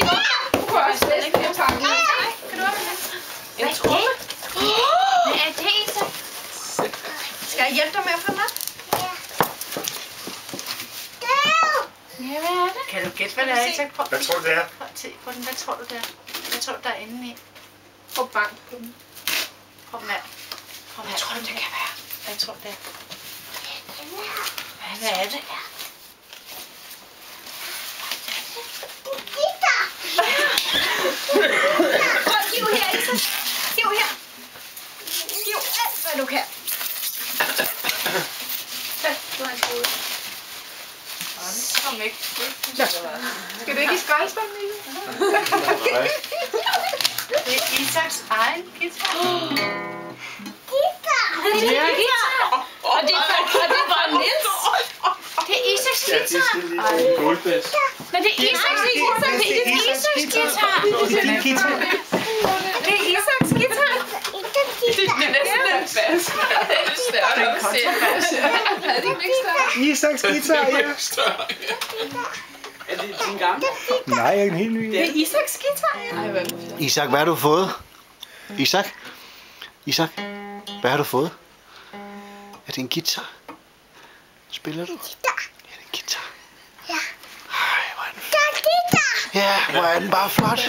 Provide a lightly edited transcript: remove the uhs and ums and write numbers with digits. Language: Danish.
vi åbner. Du kan også læse det pakke. Kan du åbne det? En trumme. Hvad er det, Isak? Skal jeg hjælpe dig med at få den op? Ja, hvad er det? Kan du gætte, hvad det er, Isak? Hvad tror du, det er? Prøv at se på den. Hvad tror du, det er? Hvad tror du, der er inde i? Prøv bank på den. Prøv her. Hvad tror du, det kan være? Hvad tror du, det er? Hvad er det? Giv her, Isak. Giv her. Giv alt, hvad du kan. Du har en skole. Kom ikke. Skal du ikke i skraldespanden, Lille? Nej. Det er Isaks egen guitar. Guitar! Det er guitar. Og det var Niels. Det er Isaks guitar. Det er guldbæs. Men det er Isaks guitar. Det er Isaks guitar. Det er din guitar. Det er Isaks guitar. Det er næsten en bas. Det er større end kontrabas. Er det ikke større? Isaks guitar, ja. Er det din gamle? Nej, jeg er en helt ny. Det er Isaks guitar. Isak, hvad har du fået? Isak? Isak? Hvad har du fået? Er det en guitar? Spiller du? guitar. Er det en guitar? Ja. Ej, hvor er den Der er guitar. Ja, hvor er den bare flot.